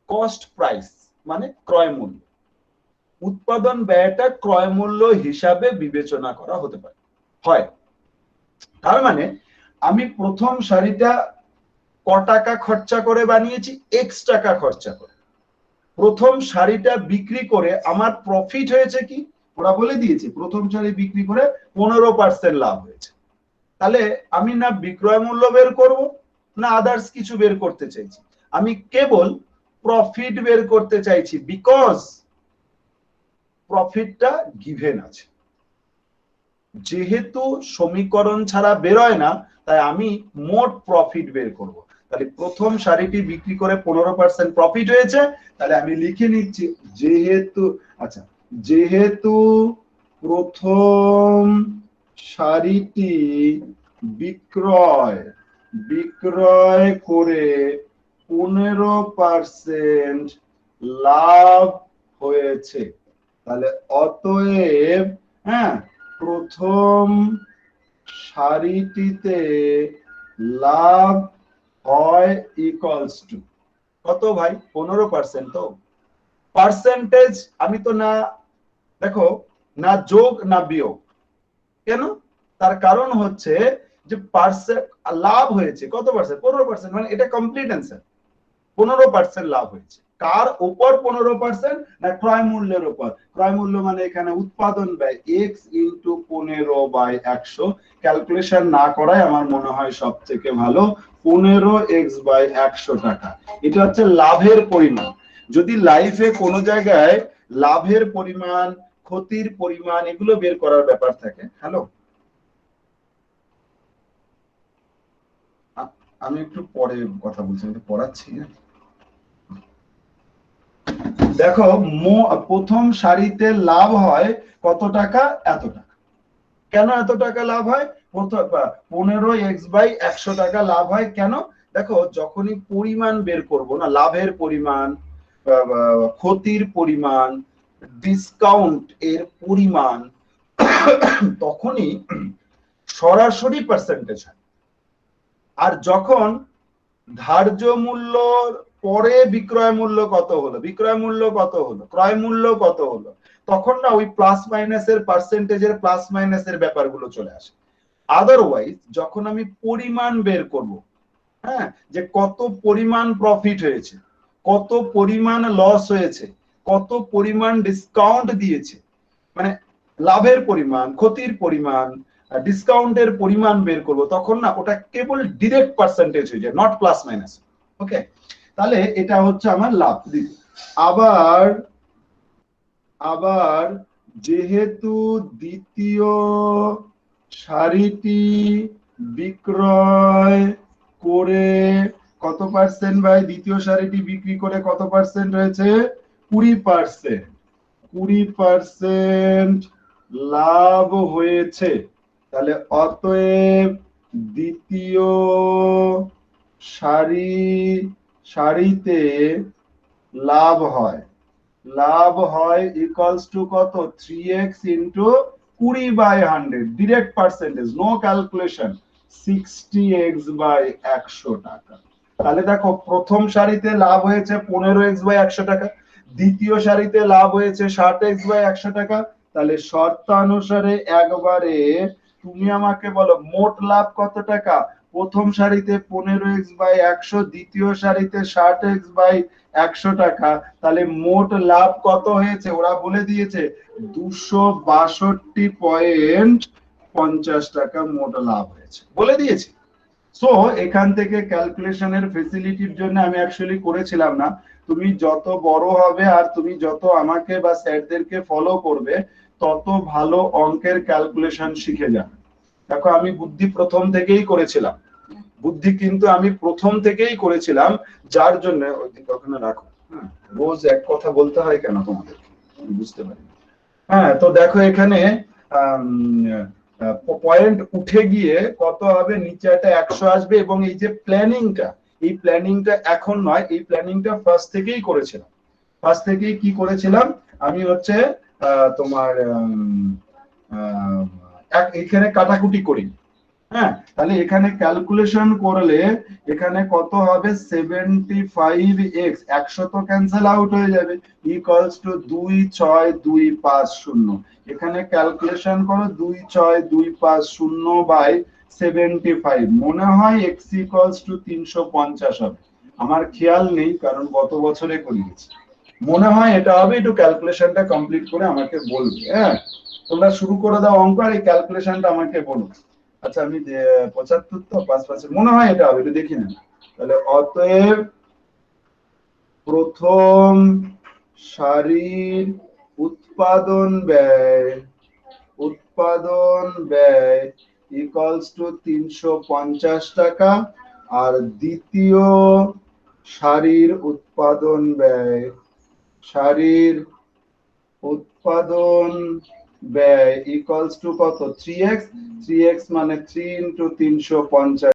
কস্ট প্রাইস, মানে ক্রয় মূল্য। উৎপাদন ব্যয়টা ক্রয় মূল্য হিসাবে বিবেচনা করা হতে পারে, হয়। তার মানে আমি প্রথম শাড়িটা ক টাকা খরচা করে বানিয়েছি, এক্স টাকা খরচা করে। প্রথম শাড়িটা বিক্রি করে আমার প্রফিট হয়েছে কি, ওরা বলে দিয়েছে প্রথম শাড়ি বিক্রি করে 15% লাভ হয়েছে। তাহলে আমি না বিক্রয় মূল্য বের করব, না আদার্স কিছু বের করতে চাইছি, আমি কেবল প্রফিট বের করতে চাইছি, বিকজ প্রফিটটা গিভেন আছে। যেহেতু সমীকরণ ছাড়া বেরোয় না, তাই আমি মোট প্রফিট বের করব। তাহলে প্রথম শাড়িটি বিক্রি করে 15% প্রফিট হয়েছে, তাহলে আমি লিখে নিচ্ছি যেহেতু, আচ্ছা, যেহেতু প্রথম শাড়িটি বিক্রয় করে 15% লাভ হয়েছে, তাহলে অতএব প্রথম শাড়িটিতে লাভ হয় ইকুয়ালস টু কত ভাই, 15%। তো পার্সেন্টেজ আমি তো না, দেখো, না যোগ না বিয়োগ। কেন? তার কারণ হচ্ছে যে লাভ হয়েছে কত পার্সেন্ট, 15%, মানে এটা কমপ্লিট অ্যান্সার। 15% লাভ হয়েছে। কার উপর 15%? না ক্রয় মূল্যের উপর। ক্রয় মূল্য মানে এখানে উৎপাদন ব্যয় x ইন্টু 15/100। ক্যালকুলেশন না করাই আমার মনে হয় সব থেকে ভালো। 15x/100 টাকা, এটা হচ্ছে লাভের পরিমাণ। যদি লাইফে কোনো জায়গায় লাভের পরিমাণ, ক্ষতির পরিমাণ এগুলো বের করার ব্যাপার থাকে, হ্যালো, আমি একটু পরে কথা বলছি, আমি পড়াচ্ছি। দেখো, প্রথম শাড়িতে লাভ হয় কত টাকা, এত টাকা। কেন এত টাকা লাভ হয়? 15x/100 টাকা লাভ হয়। কেন? দেখো, যখনই পরিমাণ বের করব না, লাভের পরিমাণ, ক্ষতির পরিমাণ, ডিসকাউন্ট এর পরিমাণ, তখনই সরাসরি পার্সেন্টেজ হয়। আর যখন ধার্য মূল্য পরে বিক্রয় মূল্য কত হলো, বিক্রয় মূল্য কত হলো, ক্রয় মূল্য কত হলো, তখন না ওই প্লাস মাইনাসের পার্সেন্টেজের প্লাস মাইনাসের ব্যাপারগুলো চলে আসে। আদারওয়াইজ যখন আমি পরিমাণ বের করব, যে কত পরিমাণ প্রফিট হয়েছে, কত পরিমাণ লস হয়েছে, কত পরিমাণ ডিসকাউন্ট দিয়েছে, মানে লাভের পরিমাণ, ক্ষতির পরিমাণ, ডিসকাউন্টের পরিমাণ বের করব, তখন না ওটা কেবল ডিরেক্ট পার্সেন্টেজ হয়ে যায়, নট প্লাস মাইনাস। ওকে, তাহলে এটা হচ্ছে আমার লাভ দিক। আবার যেহেতু দ্বিতীয় শাড়িটি বিক্রয় করে কত পার্সেন্ট ভাই, দ্বিতীয় শাড়িটি বিক্রি করে কত পার্সেন্ট হয়েছে, 20%। 20% লাভ হয়েছে। তাহলে অতএব দ্বিতীয় শাড়িতে লাভ হয় ইকুয়ালস টু কত, 3x into 20/100, direct percentage, no calculation, 60x/100 টাকা। তাহলে দেখো, প্রথম শাড়িতে লাভ হয়েছে 15x/100 টাকা, দ্বিতীয় শাড়িতে লাভ হয়েছে 60x/100 টাকা। তাহলে শর্তানুসারে একবারে তুমি আমাকে বলো মোট লাভ কত টাকা। প্রথম শাড়িতে 15x/100, দ্বিতীয় শাড়িতে 60x/100 টাকা। তাহলে মোট লাভ কত হয়েছে, ওরা বলে দিয়েছে 262.50 টাকা মোট লাভ হয়েছে, বলে দিয়েছে। সো এখান থেকে ক্যালকুলেশনের ফেসিলিটির জন্য আমি অ্যাকচুয়ালি করেছিলাম না। তুমি যত বড় হবে আর তুমি যত আমাকে বা স্যারদেরকে ফলো করবে, তত ভালো অঙ্কের ক্যালকুলেশন শিখে যাবে। দেখো, আমি বুদ্ধি প্রথম থেকেই করেছিলাম, যার জন্য ওখানে রাখো। রোজ এক কথা বলতে হয় কেন তোমাদের, বুঝতে পারি। তো দেখো, এখানে পয়েন্ট উঠে গিয়ে কত হবে, নিচে একটা 100 আসবে। এবং এই যে প্ল্যানিংটা এখন নয়, এই প্ল্যানিংটা ফার্স্ট থেকেই কি করেছিলাম আমি, হচ্ছে তোমার এখানে কাটাকুটি করি। হ্যাঁ, তাহলে এখানে ক্যালকুলেশন করলে এখানে কত হবে 75x, 100 তো ক্যান্সেল আউট হয়ে যাবে, ইকুয়ালস টু 26250। এখানে ক্যালকুলেশন করো 26250 বাই 75, মনে হয় x ইকুয়ালস টু 350 হবে, আমার খেয়াল নেই কারণ গত বছরে করিয়েছি, মনে হয় এটা হবে। একটু ক্যালকুলেশনটা কমপ্লিট করে আমাকে বলবে। হ্যাঁ, তোমরা শুরু করে দাও অঙ্ক, আর এই ক্যালকুলেশনটা আমাকে বলো। আচ্ছা, আমি 75 তো 5 মনে হয় এটা হবে, একটু দেখি না। তাহলে অতএব প্রথম সারির উৎপাদন ব্যয় ইকুয়ালস টু 350 টাকা, আর দ্বিতীয় সারির উৎপাদন ব্যয় ইকুয়ালস টু কত 3x, মানে 3 × 350।